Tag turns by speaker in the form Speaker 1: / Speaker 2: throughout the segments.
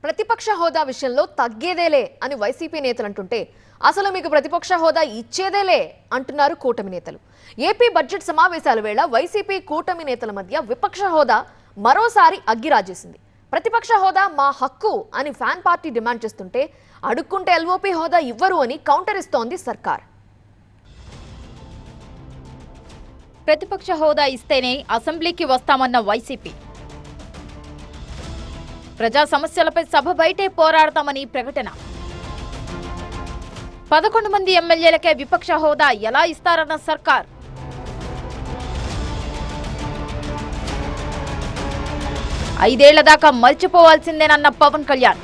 Speaker 1: ప్రతిపక్ష హోదా విషయంలో తగ్గేదేలే అని వైసీపీ నేతలు అంటుంటే అసలు మీకు ప్రతిపక్ష హోదా ఇచ్చేదేలే అంటున్నారు కూటమి నేతలు. ఏపీ బడ్జెట్ సమావేశాల వేళ వైసీపీ కూటమి నేతల మధ్య విపక్ష హోదా మరోసారి అగ్గిరాజేసింది. ప్రతిపక్ష హోదా మా హక్కు అని ఫ్యాన్ పార్టీ డిమాండ్ చేస్తుంటే అడుక్కుంటే ఎల్ఓపీ హోదా ఇవ్వరు అని కౌంటర్ ఇస్తోంది సర్కార్.
Speaker 2: ప్రతిపక్ష హోదా ఇస్తేనే అసెంబ్లీకి వస్తామన్న వైసీపీ, ప్రజా సమస్యలపై సభ బయటే పోరాడతామని ప్రకటన. 11 మంది ఎమ్మెల్యేలకే విపక్ష హోదా ఎలా ఇస్తారన్న సర్కార్. ఐదేళ్ల దాకా మర్చిపోవాల్సిందేనన్న పవన్ కళ్యాణ్.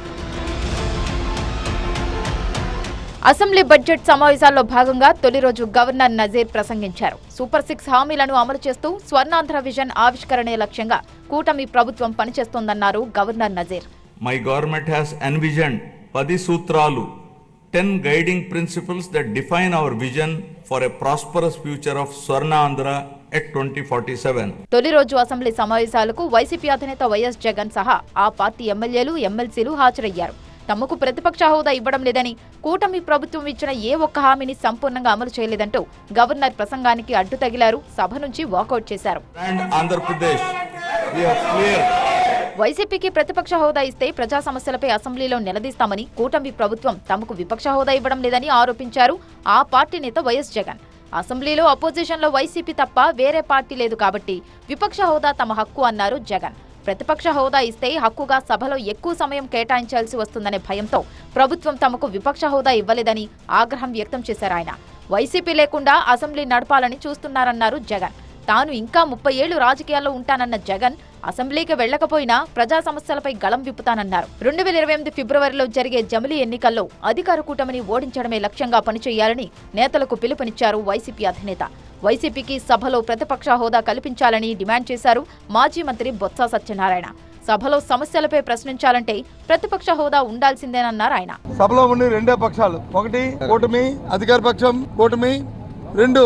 Speaker 2: అసెంబ్లీ బడ్జెట్ సమావేశాల్లో భాగంగా తొలి రోజు గవర్నర్ నజీర్ ప్రసంగించారు. సూపర్ 6 హామీలను అమలు చేస్తూ స్వర్ణాంధ్ర విజన్ ఆవిష్కరణే లక్ష్యంగా కూటమి ప్రభుత్వం పనిచేస్తోందన్నారు governor Nazeer.
Speaker 3: My government has envisioned 10 సూత్రాలు, 10 guiding principles that define our vision for a prosperous future of Swarnandhra at 2047.
Speaker 2: తొలి రోజు అసెంబ్లీ సమావేశాలకు వైసీపీ అధినేత వైఎస్ జగన్ సహా ఆ పార్టీ ఎమ్మెల్యేలు, ఎమ్మెల్సీలు హాజరయ్యారు. తమకు ప్రతిపక్ష హోదా ఇవ్వడం లేదని, కూటమి ప్రభుత్వం ఇచ్చిన ఏ ఒక్క హామీని సంపూర్ణంగా అమలు చేయలేదంటూ గవర్నర్ ప్రసంగానికి అడ్డు తగిలారు. సభ నుంచి వాకౌట్ చేశారు. వైసీపీకి ప్రతిపక్ష హోదా ఇస్తే ప్రజా సమస్యలపై అసెంబ్లీలో నిలదీస్తామని, కూటమి ప్రభుత్వం తమకు విపక్ష హోదా ఇవ్వడం లేదని ఆరోపించారు ఆ పార్టీ నేత వైఎస్ జగన్. అసెంబ్లీలో అపోజిషన్లో వైసీపీ తప్ప వేరే పార్టీ లేదు కాబట్టి విపక్ష హోదా తమ హక్కు అన్నారు జగన్. ప్రతిపక్ష హోదా ఇస్తే హక్కుగా సభలో ఎక్కువ సమయం కేటాయించాల్సి వస్తుందనే భయంతో ప్రభుత్వం తమకు విపక్ష హోదా ఇవ్వలేదని ఆగ్రహం వ్యక్తం చేశారు ఆయన. వైసీపీ లేకుండా అసెంబ్లీ నడపాలని చూస్తున్నారన్నారు జగన్. తాను ఇంకా 30 ఏళ్లు రాజకీయాల్లో ఉంటానన్న జగన్ అసెంబ్లీకి వెళ్లకపోయినా ప్రజా సమస్యలపై గళం విప్పుతానన్నారు. 2028 ఫిబ్రవరిలో జరిగే జమిలీ ఎన్నికల్లో అధికార కూటమిని ఓడించడమే లక్ష్యంగా పనిచేయాలని నేతలకు పిలుపునిచ్చారు వైసీపీ అధినేత. వైసీపీకి సభలో ప్రతిపక్ష హోదా కల్పించాలని డిమాండ్ చేశారు మాజీ మంత్రి బొత్స సత్యనారాయణ. సభలో సమస్యలపై ప్రశ్నించాలంటే ప్రతిపక్ష హోదా ఉండాల్సిందేనన్నారు ఆయన.
Speaker 4: సభలో ఉండి రెండే పక్షాలు, ఒకటి కూటమి అధికార పక్షం, కూటమి, 2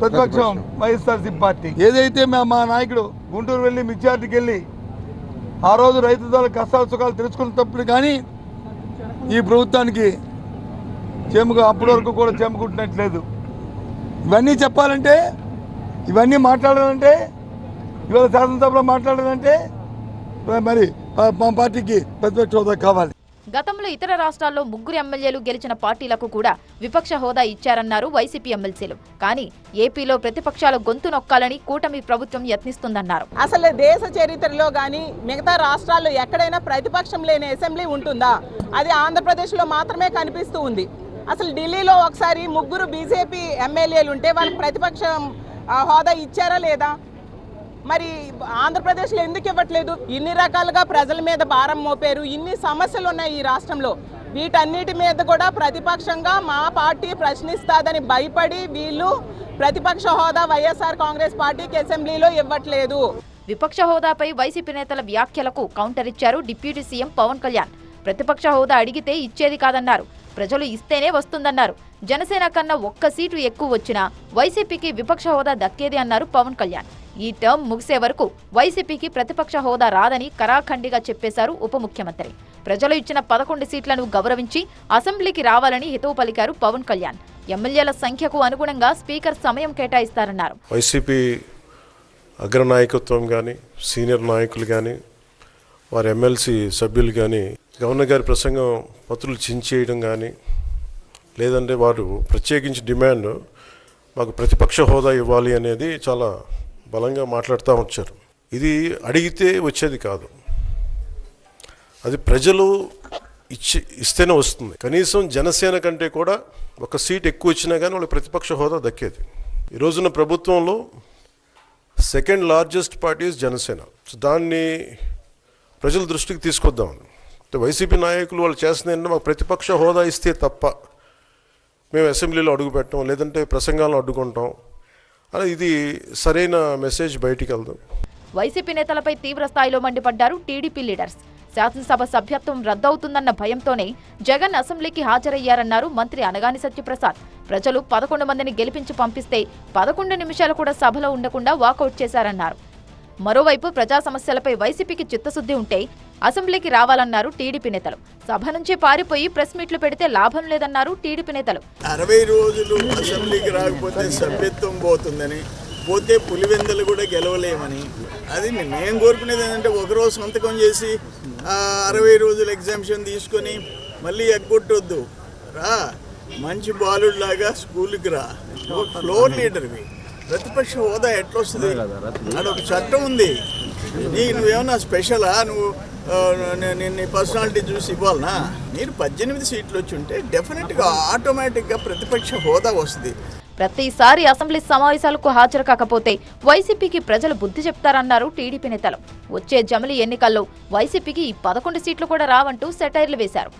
Speaker 4: ప్రతిపక్షం వైఎస్ఆర్సీపీ పార్టీ. ఏదైతే మా నాయకుడు గుంటూరు వెళ్ళి మిర్చార్టీకి వెళ్ళి ఆ రోజు రైతుల కష్టాల సుఖాలు తెలుసుకున్నప్పుడు కానీ ఈ ప్రభుత్వానికి అప్పటి వరకు కూడా చెమకుంటున్నట్లేదు. ఇవన్నీ చెప్పాలంటే, ఇవన్నీ మాట్లాడాలంటే, ఇవాళ శాసనసభలో మాట్లాడాలంటే మరి మా పార్టీకి ప్రతిపక్ష హోదా కావాలి.
Speaker 2: గతంలో ఇతర రాష్ట్రాల్లో 3 ఎమ్మెల్యేలు గెలిచిన పార్టీలకు కూడా విపక్ష హోదా ఇచ్చారన్నారు వైసీపీ ఎమ్మెల్సీలు. కానీ ఏపీలో ప్రతిపక్షాల గొంతు నొక్కాలని కూటమి ప్రభుత్వం యత్నిస్తుందన్నారు.
Speaker 5: అసలు దేశ చరిత్రలో గానీ మిగతా రాష్ట్రాల్లో ఎక్కడైనా ప్రతిపక్షం లేని అసెంబ్లీ ఉంటుందా? అది ఆంధ్రప్రదేశ్లో మాత్రమే కనిపిస్తూ ఉంది. అసలు ఢిల్లీలో ఒకసారి 3 బీజేపీ ఎమ్మెల్యేలు ఉంటే వాళ్ళకి ప్రతిపక్షం హోదా ఇచ్చారా లేదా? మరి ఆంధ్రప్రదేశ్లో ఎందుకు ఇవ్వట్లేదు? ఇన్ని రకాలుగా ప్రజల మీద భారం మోపారు, ఇన్ని సమస్యలు ఉన్నాయి ఈ రాష్ట్రంలో. వీటన్నిటి మీద కూడా ప్రతిపక్షంగా మా పార్టీ ప్రశ్నిస్తాదని భయపడి వీళ్ళు ప్రతిపక్ష హోదా వైఎస్ఆర్ కాంగ్రెస్ పార్టీకి అసెంబ్లీలో ఇవ్వట్లేదు.
Speaker 2: విపక్ష హోదాపై వైసీపీ నేతల వ్యాఖ్యలకు కౌంటర్ ఇచ్చారు డిప్యూటీ సీఎం పవన్ కళ్యాణ్. ప్రతిపక్ష హోదా అడిగితే ఇచ్చేది కాదన్నారు. ప్రజలు ఇస్తేనే వస్తుందన్నారు. జనసేన కన్నా 1 సీటు ఎక్కువ వచ్చినా వైసీపీకి విపక్ష హోదా దక్కేది అన్నారు పవన్ కళ్యాణ్. ఈ టర్మ్ ముగిసే వరకు వైసీపీకి ప్రతిపక్ష హోదా రాదని కరాఖండిగా చెప్పేశారు ఉప ముఖ్యమంత్రి. ప్రజలు ఇచ్చిన 11 సీట్లను గౌరవించి అసెంబ్లీకి రావాలని హితవు పలికారు పవన్ కళ్యాణ్. ఎమ్మెల్యేల సంఖ్యకు అనుగుణంగా స్పీకర్ సమయం కేటాయిస్తారన్నారు.
Speaker 6: వైసీపీ అగ్రనాయకత్వం కానీ, సీనియర్ నాయకులు కానీ, వారి ఎమ్మెల్సీ సభ్యులు కానీ గవర్నర్ గారి ప్రసంగం పత్రులు చించేయడం కానీ, లేదంటే వారు ప్రత్యేకించి డిమాండ్ మాకు ప్రతిపక్ష హోదా ఇవ్వాలి అనేది చాలా బలంగా మాట్లాడుతూ వచ్చారు. ఇది అడిగితే వచ్చేది కాదు, అది ప్రజలు ఇస్తేనే వస్తుంది. కనీసం జనసేన కంటే కూడా 1 సీట్ ఎక్కువ వచ్చినా కానీ వాళ్ళకి ప్రతిపక్ష హోదా దక్కేది. ఈ రోజున ప్రభుత్వంలో 2nd largest party Janasena. So దాన్ని ప్రజల దృష్టికి తీసుకొద్దామని వైసీపీ నాయకులు వాళ్ళు చేస్తుంది ఏంటంటే మాకు ప్రతిపక్ష హోదా ఇస్తే తప్ప మేము అసెంబ్లీలో అడుగు పెట్టాం, లేదంటే ప్రసంగాలను అడ్డుకుంటాం అని. ఇది సరైన మెసేజ్ బయటికి వెళ్దాం.
Speaker 2: వైసీపీ నేతలపై తీవ్ర స్థాయిలో మండిపడ్డారు టీడీపీ లీడర్స్. శాసనసభ సభ్యత్వం రద్దవుతుందన్న భయంతోనే జగన్ అసెంబ్లీకి హాజరయ్యారన్నారు మంత్రి అనగాని సత్యప్రసాద్. ప్రజలు 11 మందిని గెలిపించి పంపిస్తే 11 నిమిషాలు కూడా సభలో ఉండకుండా వాకౌట్ చేశారన్నారు. మరోవైపు ప్రజా సమస్యలపై వైసీపీకి చిత్తశుద్ధి ఉంటే అసెంబ్లీకి రావాలన్నారు టీడీపీ నేతలు. సభ నుంచి పారిపోయి ప్రెస్ మీట్లు పెడితే లాభం లేదన్నారు టీడీపీ నేతలు.
Speaker 7: 60 రోజులు అసెంబ్లీకి రాకపోతే సభ్యత్వం పోతుందని, పోతే పులివెందులు కూడా గెలవలేమని. అది నేను కోరుకునేది ఏంటంటే ఒకరోజు సంతకం చేసి 60 రోజులు ఎగ్జామ్షన్ తీసుకొని మళ్ళీ ఎగ్గొట్టొద్దు. రా, మంచి బాలుడిలాగా స్కూల్కి రా, ఫ్లోర్ లీడర్వి. ప్రతిపక్ష హోదా ఎట్లొస్తుంది? అదొక చట్టం ఉంది. నువ్వేమన్నా స్పెషలా? నువ్వు నీ పర్సనాలిటీ చూసి ఇవ్వాలనా? మీరు 18 సీట్లు వచ్చి ఉంటే డెఫినెట్గా ఆటోమేటిక్గా ప్రతిపక్ష హోదా వస్తుంది.
Speaker 2: ప్రతిసారి అసెంబ్లీ సమావేశాలకు హాజరు కాకపోతే వైసీపీకి ప్రజలు బుద్ధి చెప్తారన్నారు టీడీపీ నేతలు. వచ్చే జమిలీ ఎన్నికల్లో వైసీపీకి 11 సీట్లు కూడా రావంటూ సెటైర్లు వేశారు.